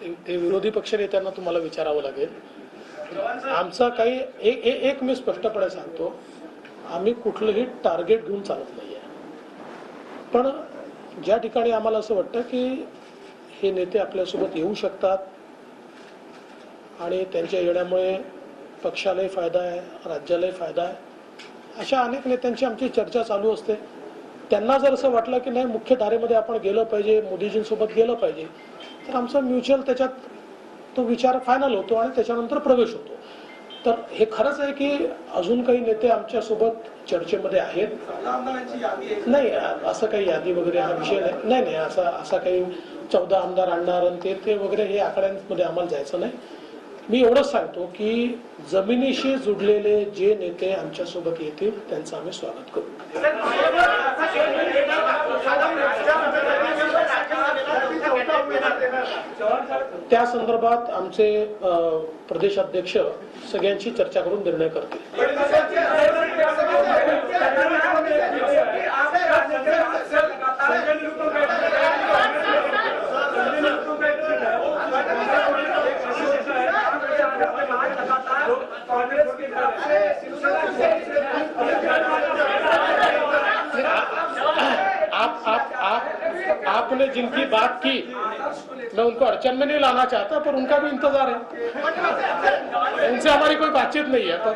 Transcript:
ते विरोधी पक्षनेत्यांना तुम्हाला विचारावं लागेल. आमचा काही एक मी स्पष्टपणे सांगतो, आम्ही कुठलंही टार्गेट घेऊन चालत नाही आहे. पण ज्या ठिकाणी आम्हाला असं वाटतं की हे नेते आपल्यासोबत येऊ शकतात आणि त्यांच्या येण्यामुळे पक्षालाही फायदा आहे, राज्यालाही फायदा आहे, अशा अनेक नेत्यांची आमची चर्चा चालू असते. त्यांना जर असं वाटलं की नाही मुख्य धारेमध्ये आपण गेलं पाहिजे, मोदीजींसोबत गेलं पाहिजे, तर आमचा म्युच्युअल त्याच्यात तो विचार फायनल होतो आणि त्याच्यानंतर प्रवेश होतो. तर हे खरंच आहे की अजून काही नेते आमच्यासोबत चर्चेमध्ये आहेत. नाही, असं काही यादी वगैरे हा विषय नाही. नाही असा काही 14 आमदार आणणार आणि ते वगैरे हे आकड्यांमध्ये आम्हाला जायचं नाही. मी एवढंच सांगतो की जमिनीशी जुडलेले जे नेते आमच्यासोबत येतील त्यांचं आम्ही स्वागत करू. त्या संदर्भात आमचे प्रदेशाध्यक्ष सगळ्यांशी चर्चा करून निर्णय करतील. आपने जिनकी बात की मैं उनको अड़चन में नहीं लाना चाहता, पर उनका भी इंतजार है, उनसे हमारी कोई बातचीत नहीं है। पर